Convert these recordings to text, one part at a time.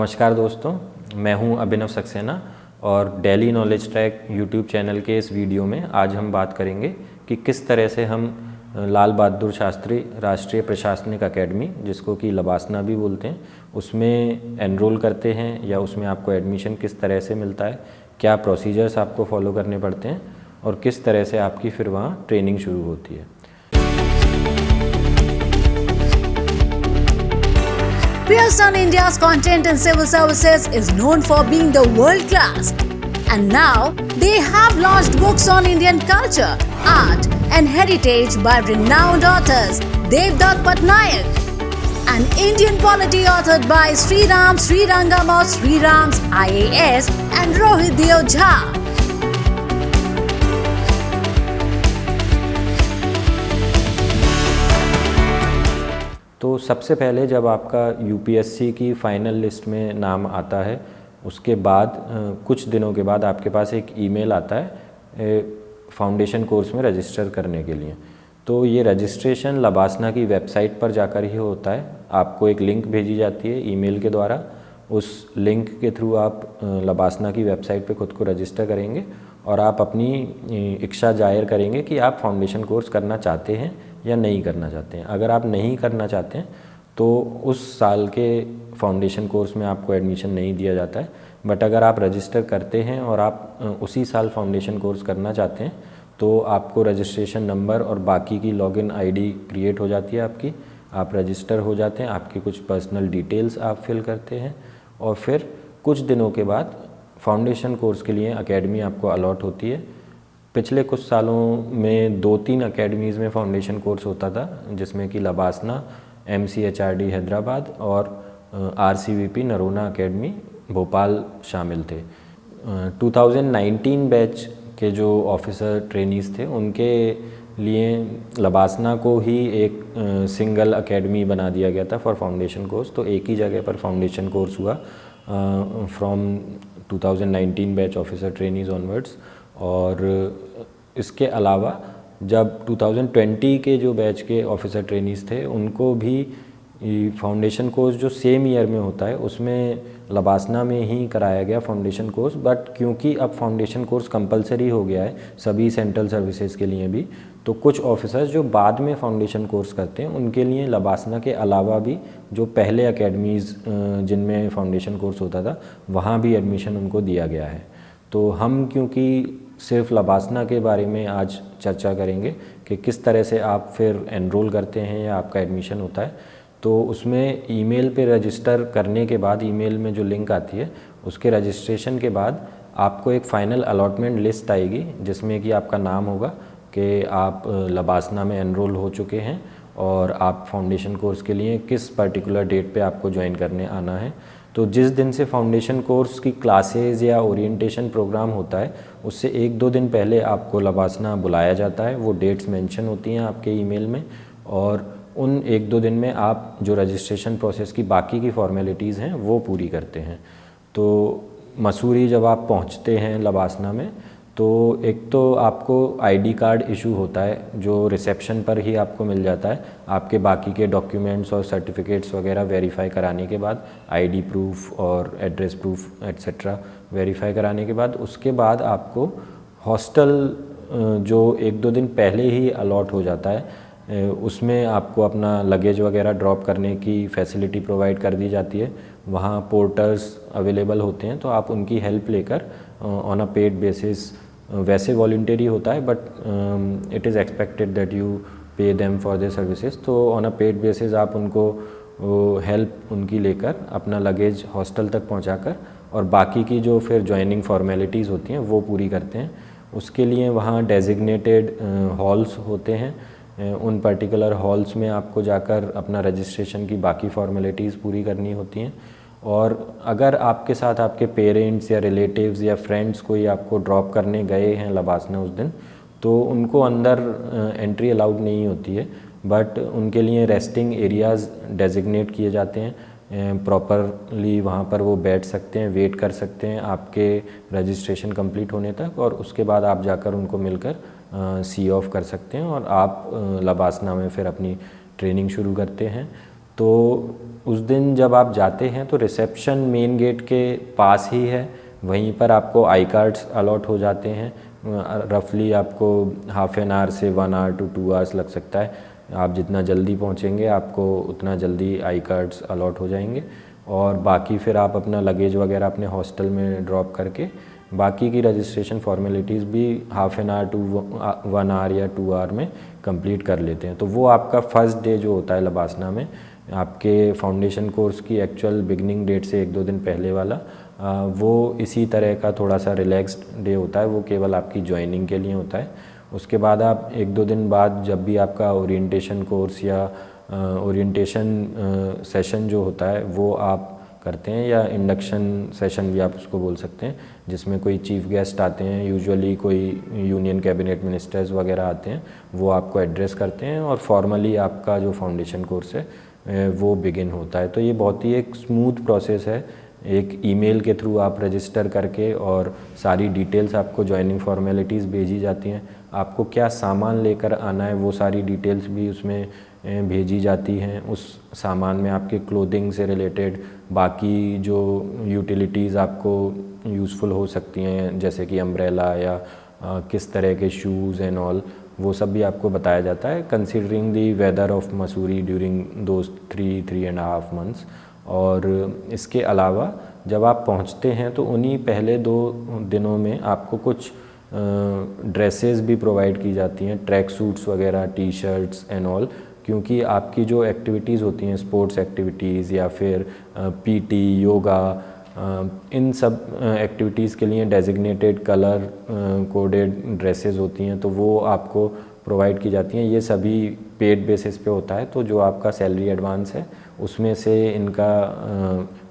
नमस्कार दोस्तों, मैं हूं अभिनव सक्सेना और daily knowledge track YouTube channel के इस वीडियो में आज हम बात करेंगे कि किस तरह से हम लाल बहादुर शास्त्री राष्ट्रीय प्रशासनिक अकेडमी, जिसको कि लबासना भी बोलते हैं, उसमें एनरोल करते हैं या उसमें आपको एडमिशन किस तरह से मिलता है, क्या प्रोसीजर्स आपको फॉलो करने पड़ते हैं और किस तरह से आपकी फिर वहाँ ट्रेनिंग शुरू होती है। Pearson India's content in civil services is known for being the world class. And now they have launched books on Indian culture, art and heritage by renowned authors Devdutt Pattanaik, an Indian polity authored by Sriram Srirangam of Sriram's IAS and Rohit Deo Jha. तो सबसे पहले जब आपका UPSC की final list में नाम आता है, उसके बाद कुछ दिनों के बाद आपके पास एक ईमेल आता है फाउंडेशन कोर्स में रजिस्टर करने के लिए। तो ये रजिस्ट्रेशन लबासना की वेबसाइट पर जाकर ही होता है। आपको एक लिंक भेजी जाती है ईमेल के द्वारा। उस लिंक के थ्रू आप लबासना की वेबसाइट पे खुद को रजिस्टर करेंगे और आप अपनी इच्छा जाहिर करेंगे कि आप फाउंडेशन कोर्स करना चाहते हैं या नहीं करना चाहते हैं। अगर आप नहीं करना चाहते हैं तो उस साल के फाउंडेशन कोर्स में आपको एडमिशन नहीं दिया जाता है। बट अगर आप रजिस्टर करते हैं और आप उसी साल फाउंडेशन कोर्स करना चाहते हैं तो आपको रजिस्ट्रेशन नंबर और बाकी की लॉगिन आईडी क्रिएट हो जाती है आपकी। आप रजिस्टर हो जाते हैं, आपकी कुछ पर्सनल डिटेल्स आप फिल करते हैं और फिर कुछ दिनों के बाद फाउंडेशन कोर्स के लिए एकेडमी आपको अलॉट होती है। पिछले कुछ सालों में 2-3 अकेडमीज़ में फाउंडेशन कोर्स होता था, जिसमें कि लबासना, MCHRD हैदराबाद और RCVP नरोना अकेडमी भोपाल शामिल थे। 2019 बैच के जो ऑफिसर ट्रेनीज़ थे उनके लिए लबासना को ही एक सिंगल अकेडमी बना दिया गया था फॉर फाउंडेशन कोर्स। तो एक ही जगह पर फाउंडेशन कोर्स हुआ from 2019 batch officer trainees onwards. और इसके अलावा जब 2020 के जो बैच के ऑफिसर ट्रेनीज़ थे उनको भी फाउंडेशन कोर्स जो सेम ईयर में होता है उसमें लबासना में ही कराया गया फाउंडेशन कोर्स। बट क्योंकि अब फाउंडेशन कोर्स कंपलसरी हो गया है सभी सेंट्रल सर्विसेज के लिए भी, तो कुछ ऑफिसर्स जो बाद में फाउंडेशन कोर्स करते हैं उनके लिए लबासना के अलावा भी जो पहले अकेडमीज़ जिनमें फाउंडेशन कोर्स होता था वहाँ भी एडमिशन उनको दिया गया है। तो हम क्योंकि सिर्फ लबासना के बारे में आज चर्चा करेंगे कि किस तरह से आप फिर एनरोल करते हैं या आपका एडमिशन होता है, तो उसमें ईमेल पे रजिस्टर करने के बाद ईमेल में जो लिंक आती है उसके रजिस्ट्रेशन के बाद आपको एक फ़ाइनल अलॉटमेंट लिस्ट आएगी जिसमें कि आपका नाम होगा कि आप लबासना में एनरोल हो चुके हैं और आप फाउंडेशन कोर्स के लिए किस पर्टिकुलर डेट पे आपको ज्वाइन करने आना है। तो जिस दिन से फाउंडेशन कोर्स की क्लासेस या ओरिएंटेशन प्रोग्राम होता है उससे 1-2 दिन पहले आपको लबासना बुलाया जाता है। वो डेट्स मेंशन होती हैं आपके ईमेल में और उन 1-2 दिन में आप जो रजिस्ट्रेशन प्रोसेस की बाकी की फॉर्मेलिटीज़ हैं वो पूरी करते हैं। तो मसूरी जब आप पहुंचते हैं लबासना में तो एक तो आपको आईडी कार्ड इशू होता है जो रिसेप्शन पर ही आपको मिल जाता है। आपके बाकी के डॉक्यूमेंट्स और सर्टिफिकेट्स वगैरह वेरीफाई कराने के बाद, आईडी प्रूफ और एड्रेस प्रूफ एट्सेट्रा वेरीफाई कराने के बाद, उसके बाद आपको हॉस्टल जो 1-2 दिन पहले ही अलॉट हो जाता है उसमें आपको अपना लगेज वगैरह ड्रॉप करने की फैसिलिटी प्रोवाइड कर दी जाती है। वहाँ पोर्टर्स अवेलेबल होते हैं तो आप उनकी हेल्प लेकर ऑन अ पेड बेसिस, वैसे वॉलंटरी होता है but it is expected that you pay them for their services, तो ऑन अ पेड बेसिस आप उनको हेल्प उनकी लेकर अपना लगेज हॉस्टल तक पहुंचाकर और बाकी की जो फिर ज्वाइनिंग फॉर्मेलिटीज़ होती हैं वो पूरी करते हैं। उसके लिए वहाँ डेजिग्नेटेड हॉल्स होते हैं। उन पर्टिकुलर हॉल्स में आपको जाकर अपना रजिस्ट्रेशन की बाकी फॉर्मेलिटीज़ पूरी करनी होती हैं। और अगर आपके साथ आपके पेरेंट्स या रिलेटिव्स या फ्रेंड्स कोई आपको ड्रॉप करने गए हैं लबासना उस दिन, तो उनको अंदर एंट्री अलाउड नहीं होती है। बट उनके लिए रेस्टिंग एरियाज़ डेजिग्नेट किए जाते हैं, प्रॉपरली वहाँ पर वो बैठ सकते हैं, वेट कर सकते हैं आपके रजिस्ट्रेशन कंप्लीट होने तक और उसके बाद आप जाकर उनको मिलकर सी ऑफ कर सकते हैं और आप लबासना में फिर अपनी ट्रेनिंग शुरू करते हैं। तो उस दिन जब आप जाते हैं तो रिसेप्शन मेन गेट के पास ही है, वहीं पर आपको आई कार्ड्स अलॉट हो जाते हैं। रफली आपको हाफ एन आवर से 1 आवर टू 2 आवर्स लग सकता है। आप जितना जल्दी पहुंचेंगे आपको उतना जल्दी आई कार्ड्स अलॉट हो जाएंगे, और बाकी फिर आप अपना लगेज वगैरह अपने हॉस्टल में ड्रॉप करके बाकी की रजिस्ट्रेशन फॉर्मेलिटीज़ भी half an hour to 1 hour या 2 आवर में कंप्लीट कर लेते हैं। तो वो आपका फर्स्ट डे जो होता है लबासना में, आपके फाउंडेशन कोर्स की एक्चुअल बिगनिंग डेट से 1-2 दिन पहले वाला, वो इसी तरह का थोड़ा सा रिलैक्स्ड डे होता है। वो केवल आपकी ज्वाइनिंग के लिए होता है। उसके बाद आप 1-2 दिन बाद जब भी आपका ओरिएंटेशन कोर्स या ओरिएंटेशन सेशन जो होता है वो आप करते हैं, या इंडक्शन सेशन भी आप उसको बोल सकते हैं, जिसमें कोई चीफ गेस्ट आते हैं, यूजुअली कोई यूनियन कैबिनेट मिनिस्टर्स वगैरह आते हैं, वो आपको एड्रेस करते हैं और फॉर्मली आपका जो फाउंडेशन कोर्स है वो बिगिन होता है। तो ये बहुत ही एक स्मूथ प्रोसेस है। एक ईमेल के थ्रू आप रजिस्टर करके और सारी डिटेल्स आपको ज्वाइनिंग फॉर्मेलिटीज़ भेजी जाती हैं। आपको क्या सामान लेकर आना है वो सारी डिटेल्स भी उसमें भेजी जाती हैं। उस सामान में आपके क्लोथिंग से रिलेटेड बाकी जो यूटिलिटीज़ आपको यूज़फुल हो सकती हैं, जैसे कि अम्ब्रेला या किस तरह के शूज़ एंड ऑल, वो सब भी आपको बताया जाता है, considering the weather of Mussoorie during those 3.5 months. और इसके अलावा जब आप पहुंचते हैं तो उन्हीं पहले 2 दिनों में आपको कुछ ड्रेसेस भी प्रोवाइड की जाती हैं, ट्रैक सूट्स वगैरह, टी शर्ट्स एंड ऑल, क्योंकि आपकी जो एक्टिविटीज़ होती हैं, स्पोर्ट्स एक्टिविटीज़ या फिर पीटी, योगा, इन सब एक्टिविटीज़ के लिए डेजिग्नेटेड कलर कोडेड ड्रेसेस होती हैं, तो वो आपको प्रोवाइड की जाती हैं। ये सभी पेड बेसिस पे होता है, तो जो आपका सैलरी एडवांस है उसमें से इनका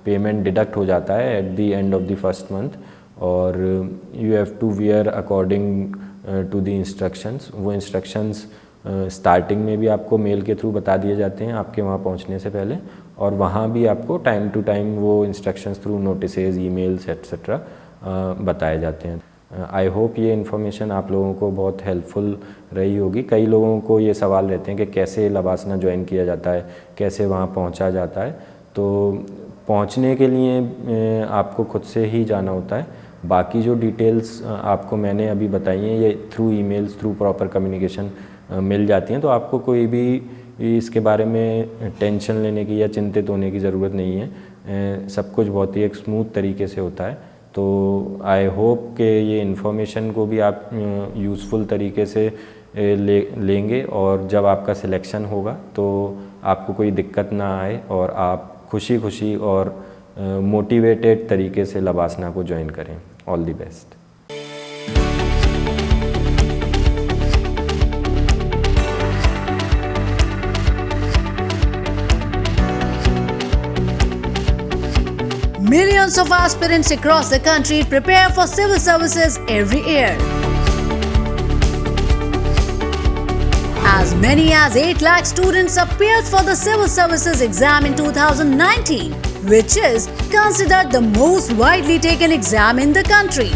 पेमेंट डिडक्ट हो जाता है at the end of the first month, और you have to wear according to the instructions. वो इंस्ट्रक्शंस स्टार्टिंग में भी आपको मेल के थ्रू बता दिए जाते हैं आपके वहाँ पहुँचने से पहले, और वहाँ भी आपको टाइम टू टाइम वो instructions through notices, emails etcetera बताए जाते हैं। आई होप ये इन्फॉर्मेशन आप लोगों को बहुत हेल्पफुल रही होगी। कई लोगों को ये सवाल रहते हैं कि कैसे लबासना ज्वाइन किया जाता है, कैसे वहाँ पहुँचा जाता है। तो पहुँचने के लिए आपको खुद से ही जाना होता है। बाकी जो डिटेल्स आपको मैंने अभी बताई हैं ये through emails, through proper communication मिल जाती हैं, तो आपको कोई भी इसके बारे में टेंशन लेने की या चिंतित होने की ज़रूरत नहीं है। सब कुछ बहुत ही एक स्मूथ तरीके से होता है। तो आई होप कि ये इन्फॉर्मेशन को भी आप यूज़फुल तरीके से लेंगे, और जब आपका सिलेक्शन होगा तो आपको कोई दिक्कत ना आए और आप खुशी खुशी और मोटिवेटेड तरीके से लबासना को ज्वाइन करें। All the best. Millions of aspirants across the country prepare for civil services every year. As many as 8 lakh students appeared for the civil services exam in 2019, which is considered the most widely taken exam in the country.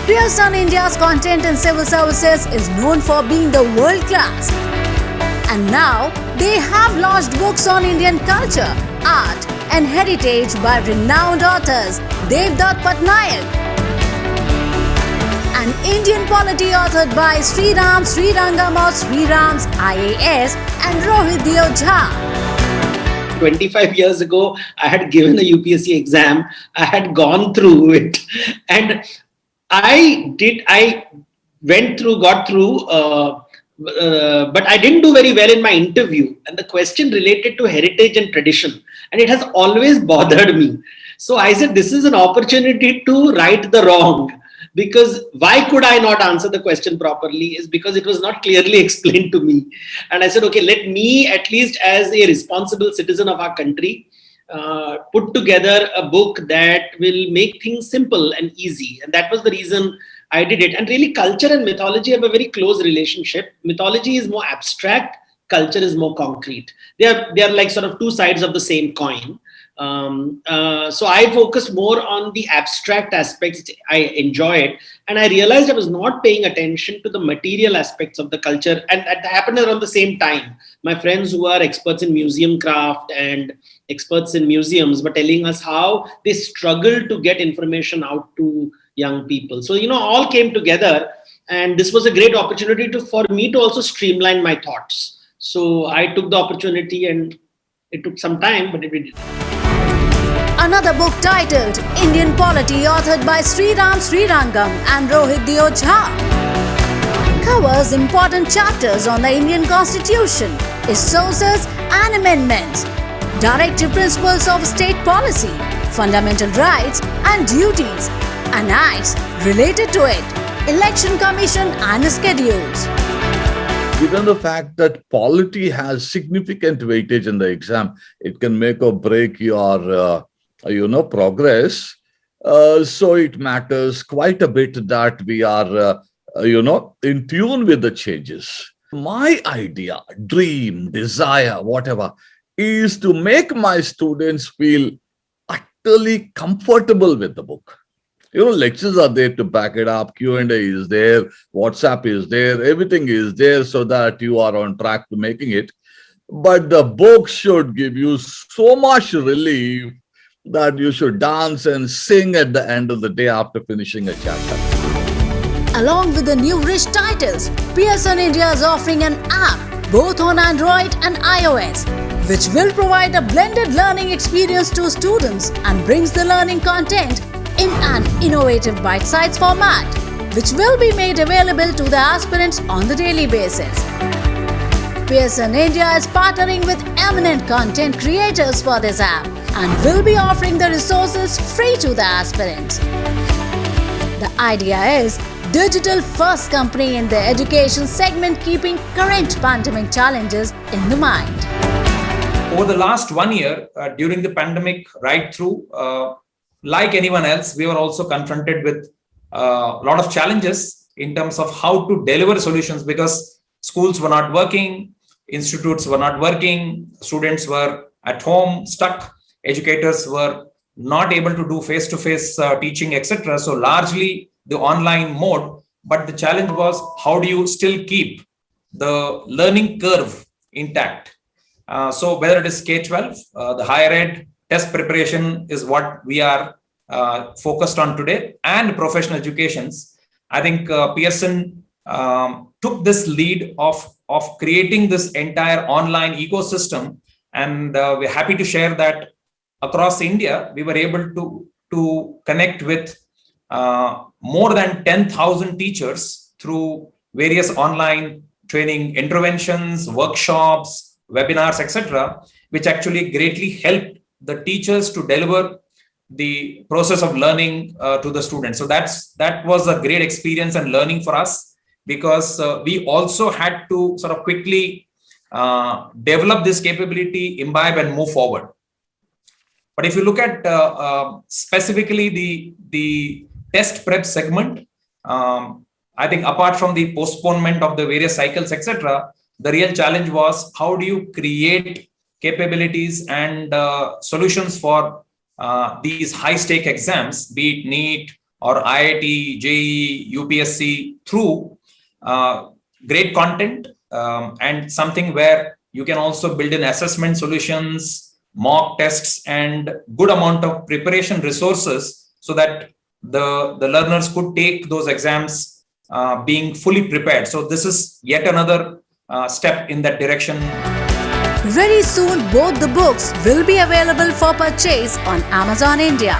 Pearson India's content in civil services is known for being the world class. And now they have launched books on Indian culture, art and heritage by renowned authors Devdutt Patnaik, an Indian polity authored by Sriram Srirangam of Sriram's IAS and Rohit Deo Jha. 25 years ago, I had given a UPSC exam. I had gone through it, and I went through, got through, but I didn't do very well in my interview. And the question related to heritage and tradition, and it has always bothered me. So I said, this is an opportunity to right the wrong. Because why could I not answer the question properly is because it was not clearly explained to me. And I said, okay, let me at least as a responsible citizen of our country, put together a book that will make things simple and easy. And that was the reason I did it. And really culture and mythology have a very close relationship. Mythology is more abstract, culture is more concrete. They are like sort of two sides of the same coin. So I focused more on the abstract aspects. I enjoy it, and I realized I was not paying attention to the material aspects of the culture. And that happened around the same time. My friends who are experts in museum craft and experts in museums were telling us how they struggle to get information out to young people. So, all came together, and this was a great opportunity for me to also streamline my thoughts. So I took the opportunity, and it took some time, but it did. Another book titled Indian Polity, authored by Sriram Srirangam and Rohit Dio Jha, covers important chapters on the Indian Constitution, its sources and amendments, directive principles of state policy, fundamental rights and duties, and acts related to it, election commission and schedules. Given the fact that polity has significant weightage in the exam, it can make or break your progress. So it matters quite a bit that we are, in tune with the changes. My idea, dream, desire, whatever, is to make my students feel utterly comfortable with the book. Lectures are there to back it up. Q&A is there. WhatsApp is there. Everything is there so that you are on track to making it. But the book should give you so much relief that you should dance and sing at the end of the day after finishing a chapter. Along with the new rich titles, Pearson India is offering an app both on Android and iOS, which will provide a blended learning experience to students and brings the learning content in an innovative bite-sized format, which will be made available to the aspirants on the daily basis. Pearson India is partnering with eminent content creators for this app and will be offering the resources free to the aspirants. The idea is digital first company in the education segment, keeping current pandemic challenges in the mind. Over the last 1 year, during the pandemic right through, like anyone else, we were also confronted with a lot of challenges in terms of how to deliver solutions, because schools were not working, institutes were not working, students were at home stuck, educators were not able to do face-to-face teaching, etc. So largely the online mode, but the challenge was how do you still keep the learning curve intact? So whether it is K-12, the higher ed, test preparation is what we are focused on today, and professional educations. I think Pearson took this lead of creating this entire online ecosystem, and we're happy to share that across India, we were able to connect with more than 10,000 teachers through various online training interventions, workshops, webinars, etc., which actually greatly helped the teachers to deliver the process of learning to the students. So that was a great experience and learning for us, because we also had to sort of quickly develop this capability, imbibe and move forward. But if you look at specifically the test prep segment, I think apart from the postponement of the various cycles, etc., the real challenge was how do you create capabilities and solutions for these high-stake exams, be it NEET or IIT, JEE, UPSC, through great content and something where you can also build in assessment solutions, mock tests, and good amount of preparation resources so that the learners could take those exams being fully prepared. So this is yet another step in that direction. Very soon, both the books will be available for purchase on Amazon India.